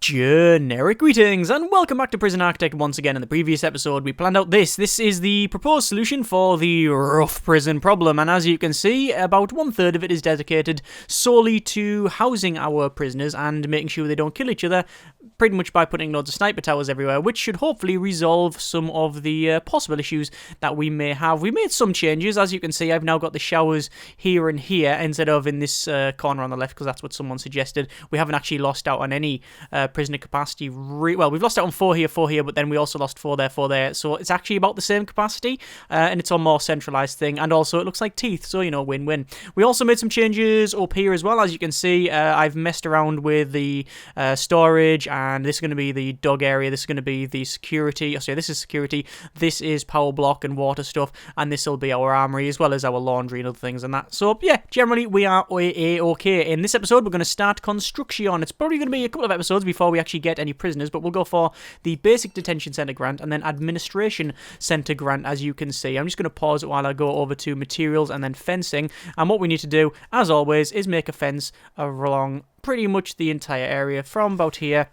Generic greetings and welcome back to Prison Architect once again. In the previous episode we planned out this is the proposed solution for the rough prison problem, and as you can see about 1/3 of it is dedicated solely to housing our prisoners and making sure they don't kill each other, pretty much by putting loads of sniper towers everywhere, which should hopefully resolve some of the possible issues that we may have. We made some changes. As you can see, I've now got the showers here and here instead of in this corner on the left because that's what someone suggested. We haven't actually lost out on any prisoner capacity. Well, we've lost out on 4 here, but then we also lost 4 there. So it's actually about the same capacity, and it's a more centralised thing. And also it looks like teeth, so, you know, win-win. We also made some changes up here as well. As you can see, I've messed around with the storage, and this is going to be the dog area. This is going to be the security. Oh, sorry, this is security. This is power block and water stuff, and this will be our armory as well as our laundry and other things and that. So yeah, generally we are okay. In this episode, we're going to start construction. It's probably going to be a couple of episodes before we actually get any prisoners, but we'll go for the basic detention centre grant and then administration centre grant. As you can see, I'm just going to pause it while I go over to materials and then fencing, and what we need to do as always is make a fence along pretty much the entire area from about here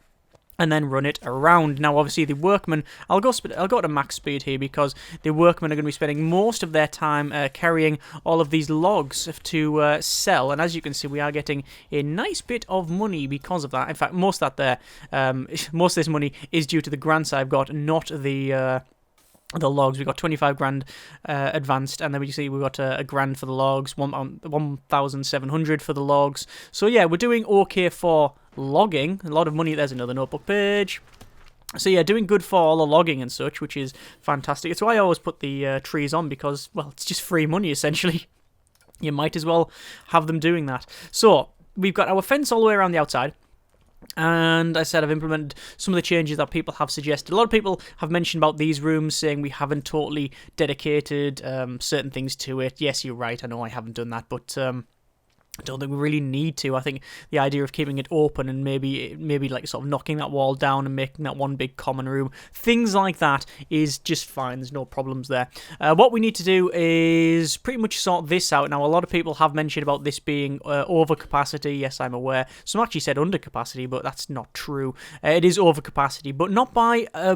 and then run it around. Now, obviously, the workmen, I'll go to max speed here because the workmen are going to be spending most of their time carrying all of these logs to sell. And as you can see, we are getting a nice bit of money because of that. In fact, most of this money is due to the grants I've got, not the logs. We got 25 grand advanced, and then we see we got a grand for the logs, 1,700 for the logs. So yeah, we're doing okay for logging. A lot of money. There's another notebook page. So yeah, doing good for all the logging and such, which is fantastic. It's why I always put the trees on because, well, it's just free money essentially. You might as well have them doing that. So we've got our fence all the way around the outside. And I said I've implemented some of the changes that people have suggested. A lot of people have mentioned about these rooms, saying we haven't totally dedicated certain things to it. Yes, you're right. I know I haven't done that, but I don't think we really need to. I think the idea of keeping it open and maybe like sort of knocking that wall down and making that one big common room, things like that is just fine. There's no problems there. What we need to do is pretty much sort this out. Now, a lot of people have mentioned about this being over capacity. Yes, I'm aware. Some actually said under capacity, but that's not true. It is over capacity, but not by a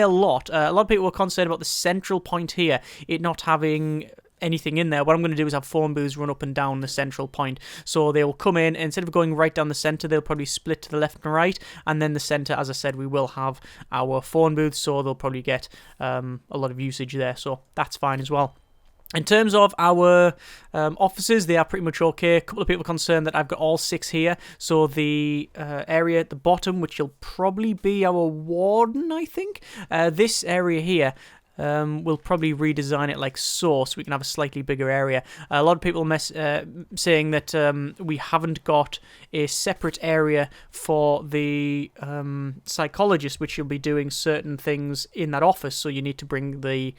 lot. A lot of people were concerned about the central point here, it not having anything in there. What I'm going to do is have phone booths run up and down the central point, so they will come in, instead of going right down the centre, they'll probably split to the left and right, and then the centre, as I said, we will have our phone booths, so they'll probably get a lot of usage there, so that's fine as well. In terms of our offices, they are pretty much okay. A couple of people are concerned that I've got all 6 here. So the area at the bottom, which will probably be our warden, I think. This area here, we'll probably redesign it like so we can have a slightly bigger area. A lot of people saying that we haven't got a separate area for the psychologist, which will be doing certain things in that office, so you need to bring the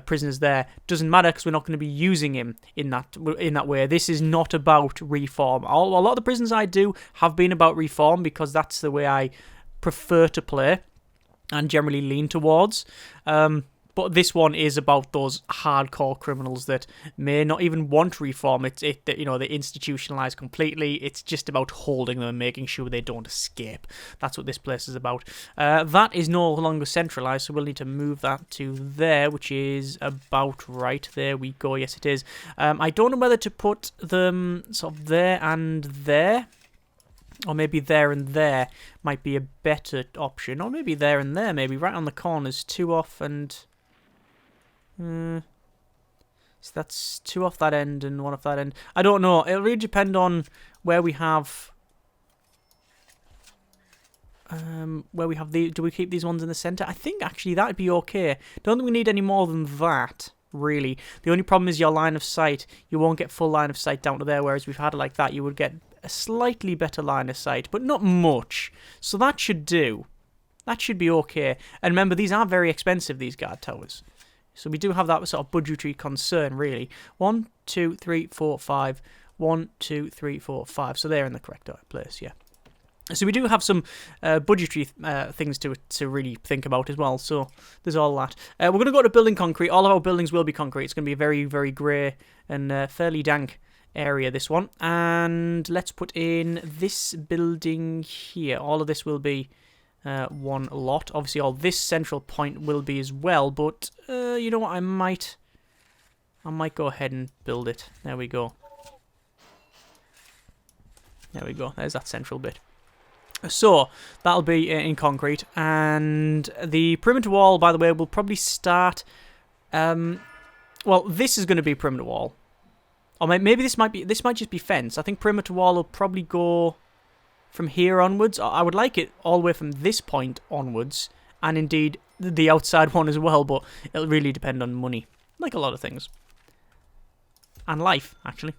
prisoners there. Doesn't matter because we're not going to be using him in that way. This is not about reform. A lot of the prisons I do have been about reform because that's the way I prefer to play and generally lean towards. But this one is about those hardcore criminals that may not even want reform. They institutionalize completely. It's just about holding them and making sure they don't escape. That's what this place is about. That is no longer centralized, so we'll need to move that to there, which is about right. There we go. Yes, it is. I don't know whether to put them sort of there and there. Or maybe there and there might be a better option. Or maybe there and there, maybe right on the corners. 2 off and... so that's 2 off that end and 1 off that end. I don't know. It'll really depend on where we have... do we keep these ones in the centre? I think actually that'd be okay. Don't think we need any more than that, really. The only problem is your line of sight. You won't get full line of sight down to there, whereas we've had it like that, you would get a slightly better line of sight, but not much. So that should do. That should be okay. And remember, these are very expensive, these guard towers. So we do have that sort of budgetary concern, really. 1, 2, 3, 4, 5. 1, 2, 3, 4, 5. So they're in the correct place, yeah. So we do have some budgetary things to really think about as well. So there's all that. We're going to go to building concrete. All of our buildings will be concrete. It's going to be very, very grey and fairly dank area, this one. And let's put in this building here. All of this will be one lot. Obviously, all this central point will be as well, but you know what? I might go ahead and build it. There we go. There we go. There's that central bit. So, that'll be in concrete. And the perimeter wall, by the way, will probably start... well, this is going to be perimeter wall. Or maybe this might just be fence. I think perimeter wall will probably go from here onwards. I would like it all the way from this point onwards. And indeed, the outside one as well. But it'll really depend on money. Like a lot of things. And life, actually.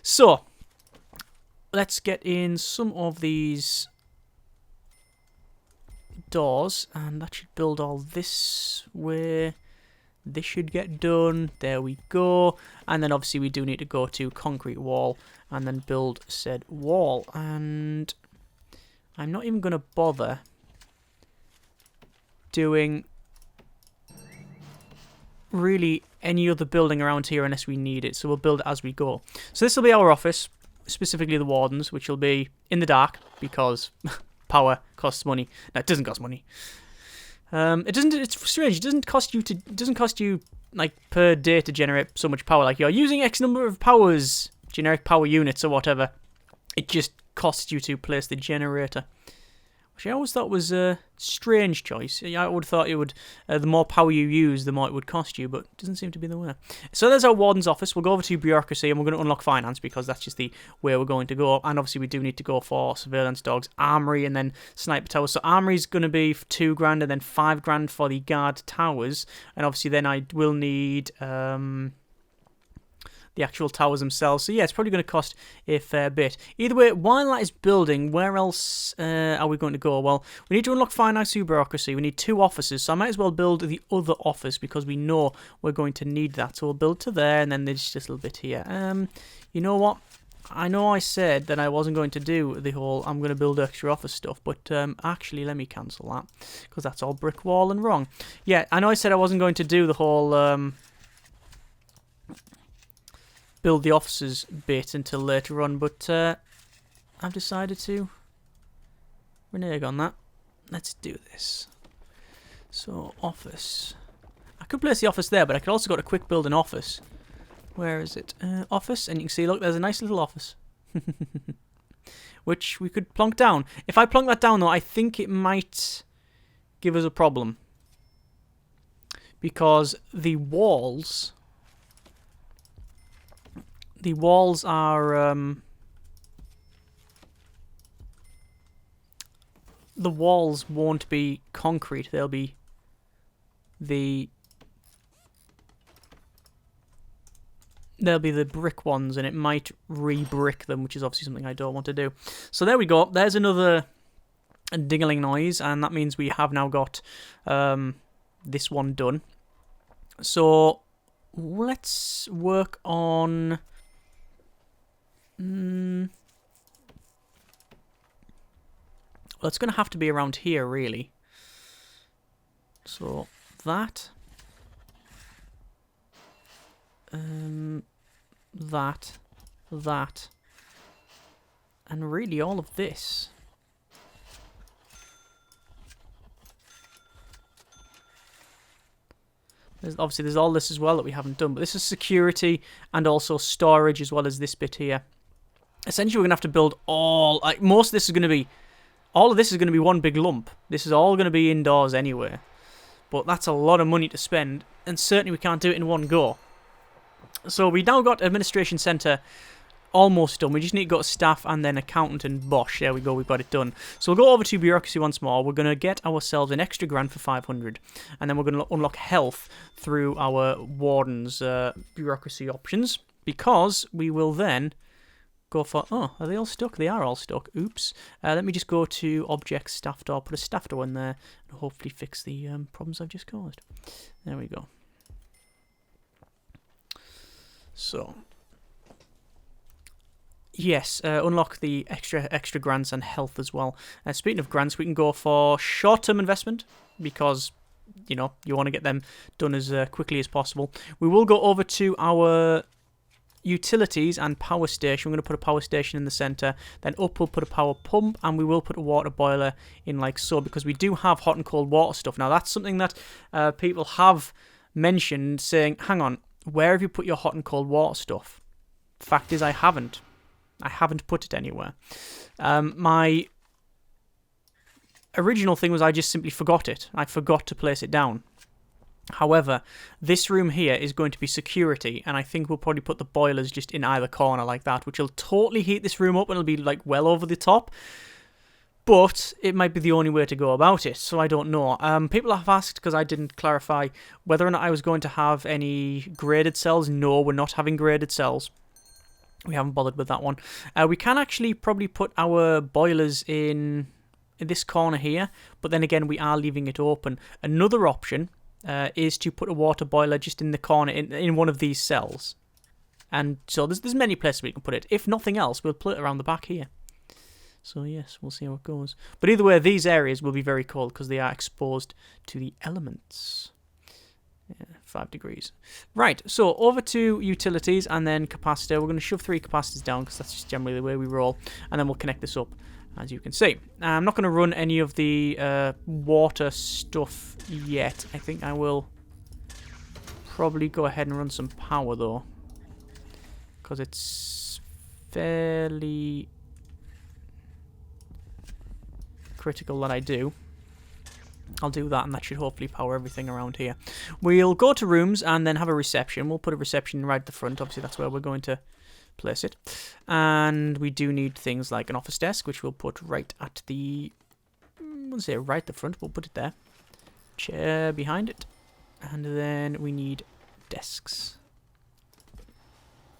So, let's get in some of these doors. And that should build all this way. This should get done. There we go. And then obviously we do need to go to concrete wall and then build said wall. And I'm not even going to bother doing really any other building around here unless we need it. So we'll build it as we go. So this will be our office, specifically the wardens, which will be in the dark because power costs money. No, it doesn't cost money. It doesn't. It's strange. It doesn't cost you like per day to generate so much power. Like you're using X number of powers, generic power units or whatever. It just costs you to place the generator, which I always thought was a strange choice. I would have thought it would. The more power you use, the more it would cost you, but it doesn't seem to be the way. So there's our warden's office. We'll go over to bureaucracy and we're going to unlock finance because that's just the way we're going to go. And obviously we do need to go for surveillance dogs, armory, and then sniper towers. So armory is going to be $2,000 and then $5,000 for the guard towers. And obviously then I will need the actual towers themselves. So yeah, it's probably going to cost a fair bit. Either way, while that is building, where else are we going to go? Well, we need to unlock finance through bureaucracy. We need 2 offices, so I might as well build the other office because we know we're going to need that. So we'll build to there, and then there's just a little bit here. You know what? I know I said that I wasn't going to do the whole I'm going to build extra office stuff, but actually let me cancel that because that's all brick wall and wrong. Yeah, I know I said I wasn't going to do the whole... build the officers bit until later on, but I've decided to renege on that. Let's do this. So, office. I could place the office there, but I could also go to quick build an office. Where is it? Office, and you can see, look, there's a nice little office. Which we could plonk down. If I plonk that down, though, I think it might give us a problem. Because the walls... The walls are, the walls won't be concrete, they'll be the brick ones, and it might re-brick them, which is obviously something I don't want to do. So there we go, there's another dingling noise, and that means we have now got this one done. So let's work on... Well, it's going to have to be around here, really. So, that. That. And really all of this. Obviously, there's all this as well that we haven't done. But this is security and also storage as well as this bit here. Essentially, we're going to have to build all... Like, most of this is going to be... All of this is going to be one big lump. This is all going to be indoors anyway. But that's a lot of money to spend. And certainly we can't do it in one go. So we now got Administration Centre almost done. We just need to go to Staff and then Accountant and Bosh. There we go, we've got it done. So we'll go over to Bureaucracy once more. We're going to get ourselves an extra grand for 500. And then we're going to unlock Health through our Warden's Bureaucracy options. Because we will then... go for... Oh, are they all stuck? They are all stuck. Oops. Let me just go to Object Staff Door, put a staff door in there, and hopefully fix the problems I've just caused. There we go. So... Yes, unlock the extra grants and health as well. Speaking of grants, we can go for short-term investment, because, you know, you want to get them done as quickly as possible. We will go over to our... utilities and power station. We're going to put a power station in the centre. Then up we'll put a power pump, and we will put a water boiler in like so, because we do have hot and cold water stuff. Now that's something that people have mentioned, saying, hang on, where have you put your hot and cold water stuff? Fact is, I haven't put it anywhere. My original thing was I just simply forgot it. I forgot to place it down. However, this room here is going to be security, and I think we'll probably put the boilers just in either corner like that, which will totally heat this room up, and it'll be like well over the top. But it might be the only way to go about it, so I don't know. People have asked, because I didn't clarify, whether or not I was going to have any graded cells. No, we're not having graded cells. We haven't bothered with that one. We can actually probably put our boilers in this corner here, but then again, we are leaving it open. Another option is to put a water boiler just in the corner, in one of these cells. And so there's many places we can put it. If nothing else, we'll put it around the back here. So yes, we'll see how it goes. But either way, these areas will be very cold because they are exposed to the elements. Yeah, 5 degrees. Right, so over to utilities and then capacitor. We're going to shove 3 capacitors down because that's just generally the way we roll. And then we'll connect this up, as you can see. I'm not going to run any of the water stuff yet. I think I will probably go ahead and run some power, though, because it's fairly critical that I do. I'll do that, and that should hopefully power everything around here. We'll go to rooms and then have a reception. We'll put a reception right at the front. Obviously, that's where we're going to place it. And we do need things like an office desk, which we'll put right at the... let's say right at the front. We'll put it there. Chair behind it. And then we need desks.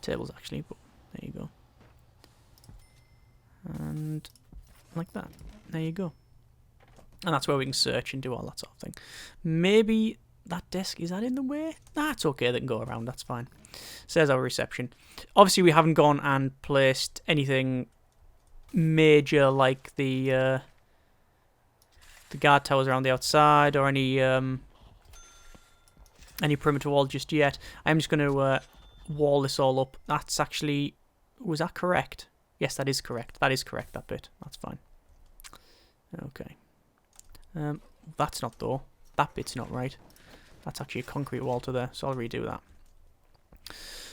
Tables, actually, but there you go. And like that. There you go. And that's where we can search and do all that sort of thing. Maybe that desk, is that in the way? Nah, it's okay, they can go around, that's fine. So there's our reception. Obviously, we haven't gone and placed anything major like the guard towers around the outside or any perimeter wall just yet. I'm just going to wall this all up. That's actually... was that correct? Yes, that is correct. That is correct, that bit. That's fine. Okay. That's not, though. That bit's not right. That's actually a concrete wall to there, so I'll redo that.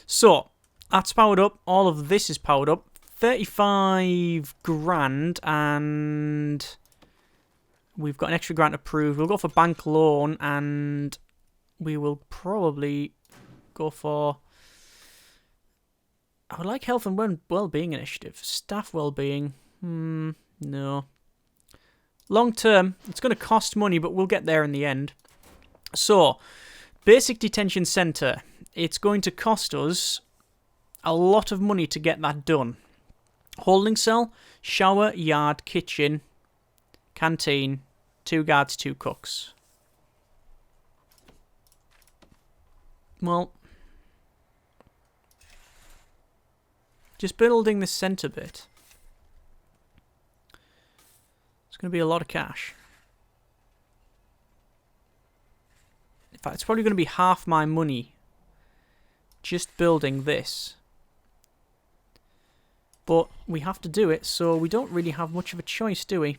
So, that's powered up. All of this is powered up. 35 grand, and we've got an extra grant approved. We'll go for bank loan, and we will probably go for... I would like health and well-being initiative. Staff well-being. No. Long term, it's going to cost money, but we'll get there in the end. So, basic detention centre. It's going to cost us a lot of money to get that done. Holding cell, shower, yard, kitchen, canteen, 2 guards, 2 cooks. Well, just building this centre bit. Going to be a lot of cash. In fact, it's probably going to be half my money just building this. But we have to do it, so we don't really have much of a choice, do we?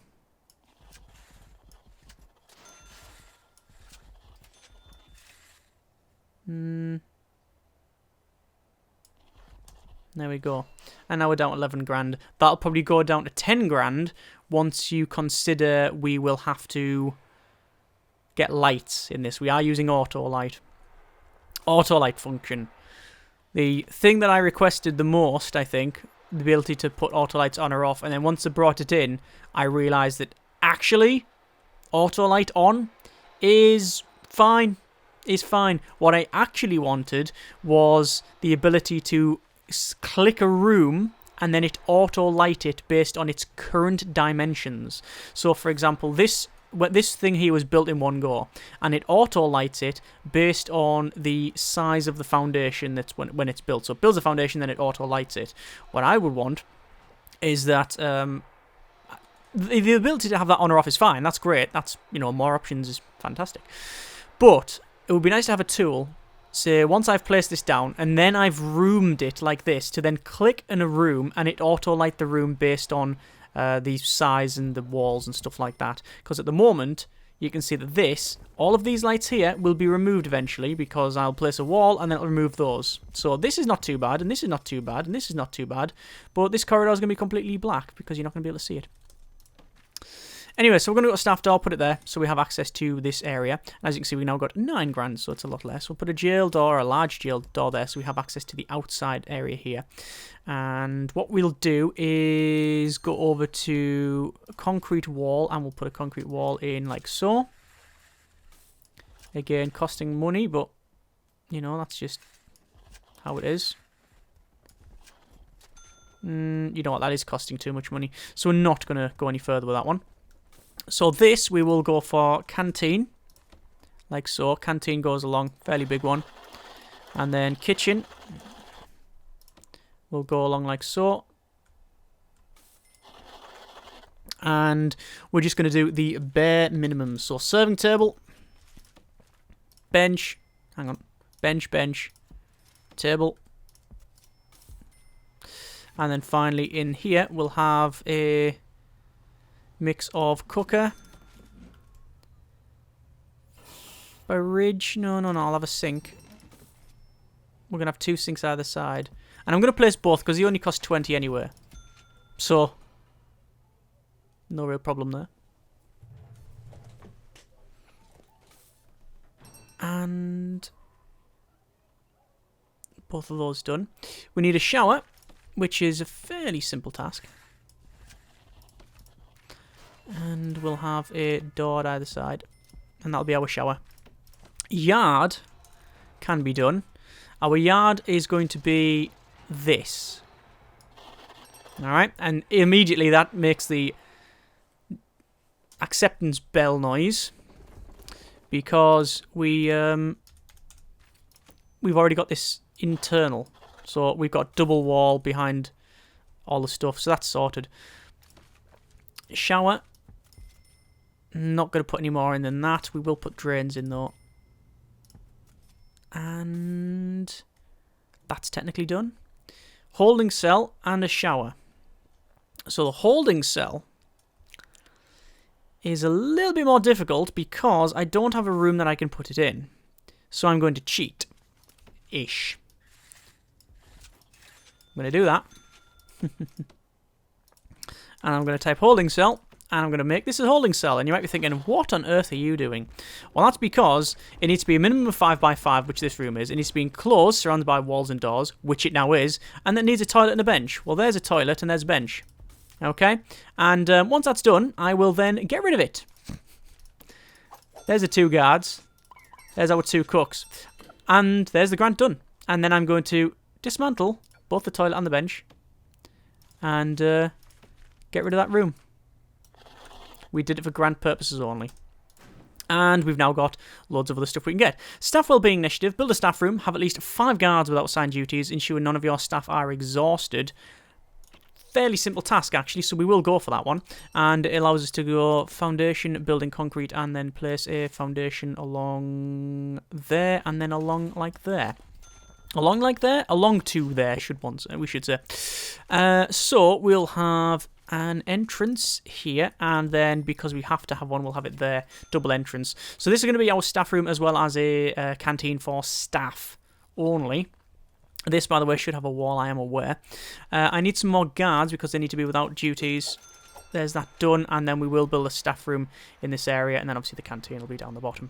There we go. And now we're down to 11 grand. That'll probably go down to 10 grand once you consider we will have to get lights in this. We are using auto light. Auto light function. The thing that I requested the most, I think, the ability to put auto lights on or off, and then once I brought it in, I realised that actually auto light on is fine. Is fine. What I actually wanted was the ability to click a room and then it auto light it based on its current dimensions. So for example, this thing here was built in one go, and it auto lights it based on the size of the foundation that's when it's built. So it builds a foundation, then it auto lights it. What I would want is that the ability to have that on or off is fine. That's great. That's, you know, more options is fantastic. But it would be nice to have a tool So once I've placed this down, and then I've roomed it like this, to then click in a room, and it auto-light the room based on the size and the walls and stuff like that. Because at the moment, you can see that all of these lights here will be removed eventually, because I'll place a wall and then it'll remove those. So this is not too bad, and this is not too bad, and this is not too bad. But this corridor is going to be completely black, because you're not going to be able to see it. Anyway, so we're going to go to staff door, put it there, so we have access to this area. As you can see, we've now got 9 grand, so it's a lot less. We'll put a jail door, a large jail door there, so we have access to the outside area here. And what we'll do is go over to a concrete wall, and we'll put a concrete wall in like so. Again, costing money, but, you know, that's just how it is. You know what, that is costing too much money. So we're not going to go any further with that one. So this, we will go for canteen, like so. Canteen goes along, fairly big one. And then kitchen will go along like so. And we're just going to do the bare minimum. So serving table, bench, hang on, bench, table. And then finally in here, we'll have a mix of cooker, fridge, no, I'll have a sink. We're going to have 2 sinks either side. And I'm going to place both because they only cost 20 anyway. So, no real problem there. And both of those done. We need a shower, which is a fairly simple task. And we'll have a door at either side. And that'll be our shower. Yard can be done. Our yard is going to be this. Alright, and immediately that makes the acceptance bell noise. Because we've already got this internal. So we've got double wall behind all the stuff. So that's sorted. Shower. Not going to put any more in than that. We will put drains in though. And that's technically done. Holding cell and a shower. So the holding cell is a little bit more difficult because I don't have a room that I can put it in. So I'm going to cheat. Ish. I'm going to do that. And I'm going to type holding cell. And I'm going to make this a holding cell. And you might be thinking, what on earth are you doing? Well, that's because it needs to be a minimum of 5 by 5, which this room is. It needs to be enclosed, surrounded by walls and doors, which it now is. And then needs a toilet and a bench. Well, there's a toilet and there's a bench. Okay? And once that's done, I will then get rid of it. There's the 2 guards. There's our 2 cooks. And there's the grant done. And then I'm going to dismantle both the toilet and the bench. And get rid of that room. We did it for grant purposes only. And we've now got loads of other stuff we can get. Staff Wellbeing Initiative. Build a staff room. Have at least 5 guards without assigned duties. Ensure none of your staff are exhausted. Fairly simple task, actually, so we will go for that one. And it allows us to go foundation, building concrete, and then place a foundation along there, and then along like there. Along like there? Along to there, we should say. So we'll have an entrance here, and then because we have to have one, we'll have it there, double entrance. So this is going to be our staff room as well as a canteen for staff only. This, by the way, should have a wall, I am aware. I need some more guards because they need to be without duties. There's that done, and then we will build a staff room in this area, and then obviously the canteen will be down the bottom.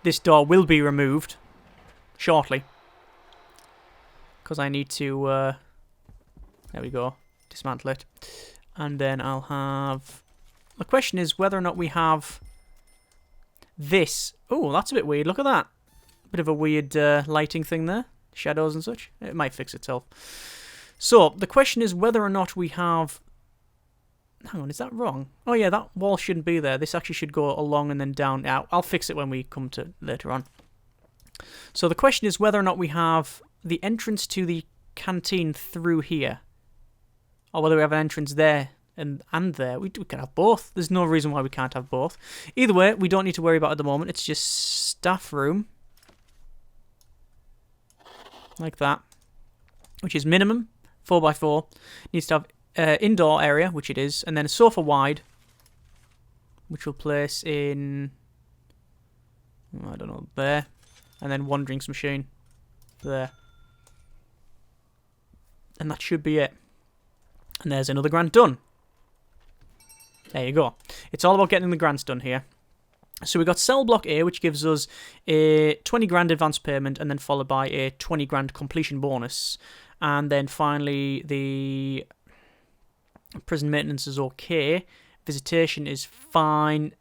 This door will be removed shortly because I need to, there we go, dismantle it. And then I'll have, the question is whether or not we have this. Oh, that's a bit weird, look at that. Bit of a weird lighting thing there. Shadows and such. It might fix itself. So, the question is whether or not we have... Hang on, is that wrong? Oh yeah, that wall shouldn't be there. This actually should go along and then down. I'll fix it when we come to later on. So the question is whether or not we have the entrance to the canteen through here. Or whether we have an entrance there and there. We can have both. There's no reason why we can't have both. Either way, we don't need to worry about it at the moment. It's just staff room. like that, which is minimum 4x4. Needs to have indoor area, which it is, and then a sofa wide, which we'll place in, I don't know, there, and then one drinks machine there, and that should be it. And there's another grant done. There you go. It's all about getting the grants done here. So we got cell block A, which gives us a 20 grand advance payment, and then followed by a 20 grand completion bonus. And then finally, the prison maintenance is okay. Visitation is fine.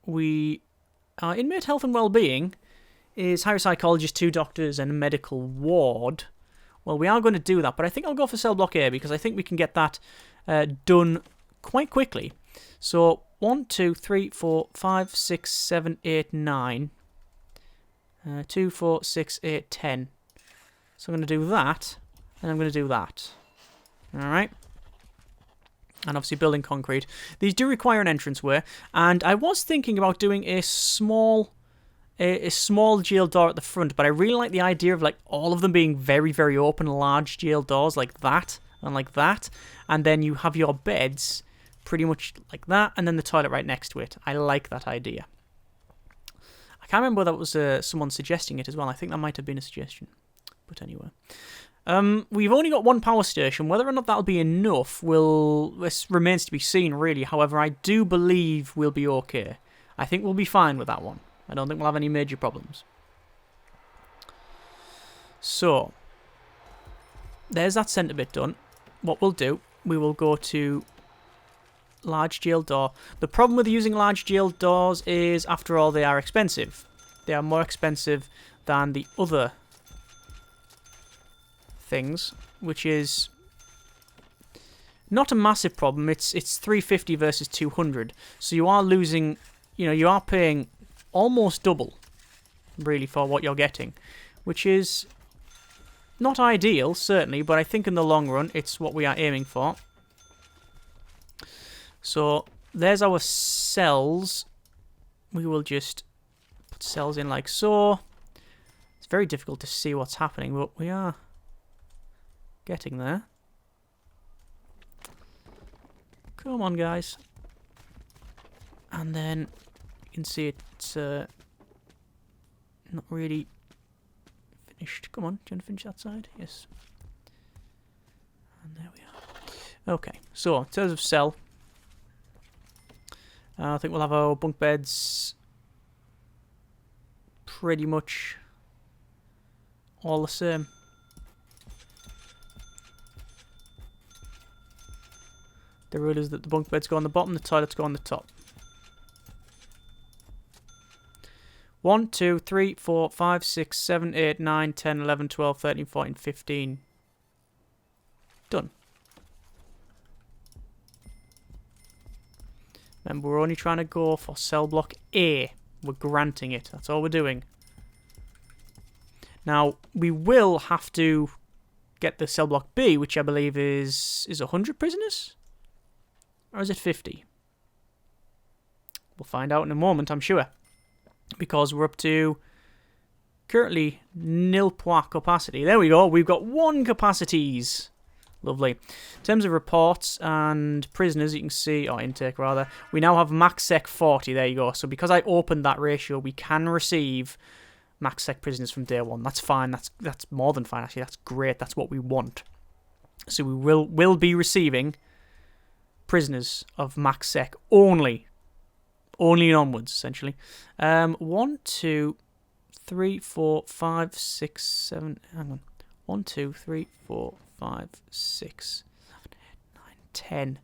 Our inmate health and well-being is hire a psychologist, 2 doctors, and a medical ward. Well, we are going to do that, but I think I'll go for cell block A because I think we can get that done quite quickly. So 1, 2, 3, 4, 5, 6, 7, 8, 9. 2, 4, 6, 8, 10. So I'm going to do that, and I'm going to do that. Alright. And obviously building concrete. These do require an entranceway, and I was thinking about doing a small jail door at the front, but I really like the idea of like all of them being very, very open, large jail doors like that, and then you have your beds pretty much like that, and then the toilet right next to it. I like that idea. I can't remember whether that was someone suggesting it as well. I think that might have been a suggestion. But anyway. We've only got one power station. Whether or not that'll be enough this remains to be seen, really. However, I do believe we'll be okay. I think we'll be fine with that one. I don't think we'll have any major problems. So, there's that centre bit done. What we'll do, we will go to large jail door. The problem with using large jail doors is, after all, they are expensive. They are more expensive than the other things, which is not a massive problem. It's 350 versus 200. So you are losing, you are paying almost double, really, for what you're getting, which is not ideal, certainly, but I think in the long run, it's what we are aiming for. So, there's our cells. We will just put cells in like so. It's very difficult to see what's happening, but we are getting there. Come on, guys. And then you can see it's not really finished. Come on, do you want to finish that side? Yes. And there we are. Okay, so in terms of cell, I think we'll have our bunk beds pretty much all the same. The rule is that the bunk beds go on the bottom, the toilets go on the top. 1, 2, 3, 4, 5, 6, 7, 8, 9, 10, 11, 12, 13, 14, 15. Done. Remember, we're only trying to go for cell block A. We're granting it. That's all we're doing. Now, we will have to get the cell block B, which I believe is 100 prisoners? Or is it 50? We'll find out in a moment, I'm sure. Because we're up to currently nil point capacity. There we go. We've got 1 capacities. Lovely. In terms of reports and prisoners, you can see, or intake rather, we now have max sec 40. There you go. So because I opened that ratio, we can receive max sec prisoners from day 1. That's fine. That's more than fine, actually. That's great. That's what we want. So we will be receiving prisoners of max sec only and onwards, essentially. 1, 2, 3, 4, 5, 6, 7. Hang on. 1, 2, 3, 4, 5, 6, 7, 8, 9, 10.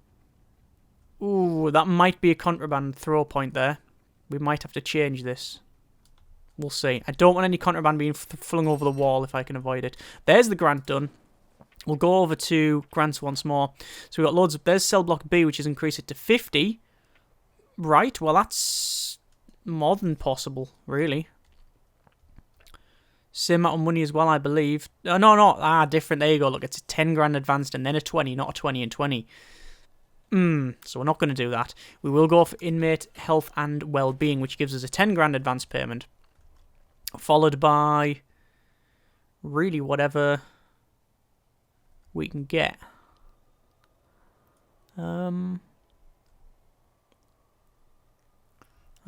Ooh, that might be a contraband throw point there. We might have to change this. We'll see. I don't want any contraband being flung over the wall if I can avoid it. There's the grant done. We'll go over to grants once more. So we've got loads of... There's cell block B, which has increased it to 50. Right, well, that's more than possible, really. Same amount of money as well, I believe. No. Different. There you go. Look, it's a 10 grand advanced and then a 20, not a 20 and 20. So we're not going to do that. We will go for inmate health and well-being, which gives us a 10 grand advance payment. Followed by really whatever we can get. I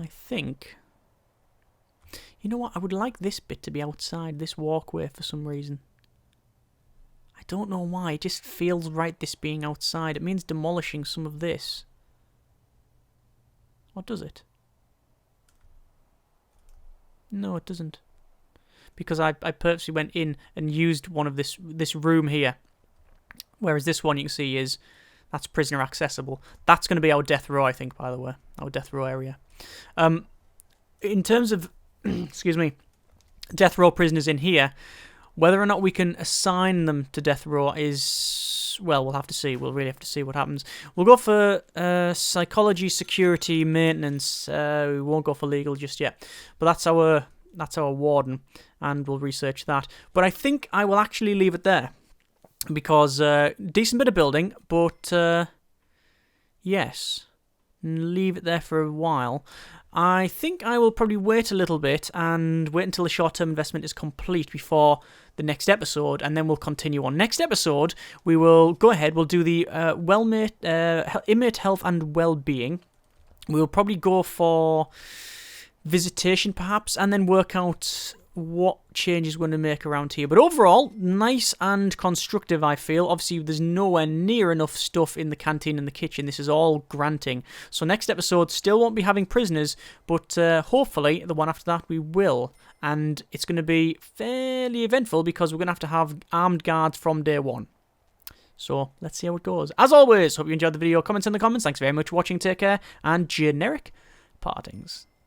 think... You know what? I would like this bit to be outside, this walkway, for some reason. I don't know why. It just feels right, this being outside. It means demolishing some of this. Or does it? No, it doesn't. Because I purposely went in and used one of this room here. Whereas this one you can see is... That's prisoner accessible. That's going to be our death row, I think, by the way. Our death row area. In terms of... excuse me, death row prisoners in here, whether or not we can assign them to death row is, well, we'll have to see. We'll really have to see what happens. We'll go for psychology, security, maintenance. We won't go for legal just yet, but that's our warden, and we'll research that. But I think I will actually leave it there because decent bit of building, but yes, leave it there for a while. I think I will probably wait a little bit and wait until the short-term investment is complete before the next episode, and then we'll continue on. Next episode, we will go ahead, we'll do the inmate health and well-being. We'll probably go for visitation, perhaps, and then work out what changes we're going to make around here. But overall, nice and constructive, I feel. Obviously, there's nowhere near enough stuff in the canteen and the kitchen. This is all granting. So next episode still won't be having prisoners, but hopefully the one after that we will. And it's going to be fairly eventful because we're going to have armed guards from day one. So let's see how it goes. As always, hope you enjoyed the video. Comments in the comments. Thanks very much for watching. Take care. And generic partings.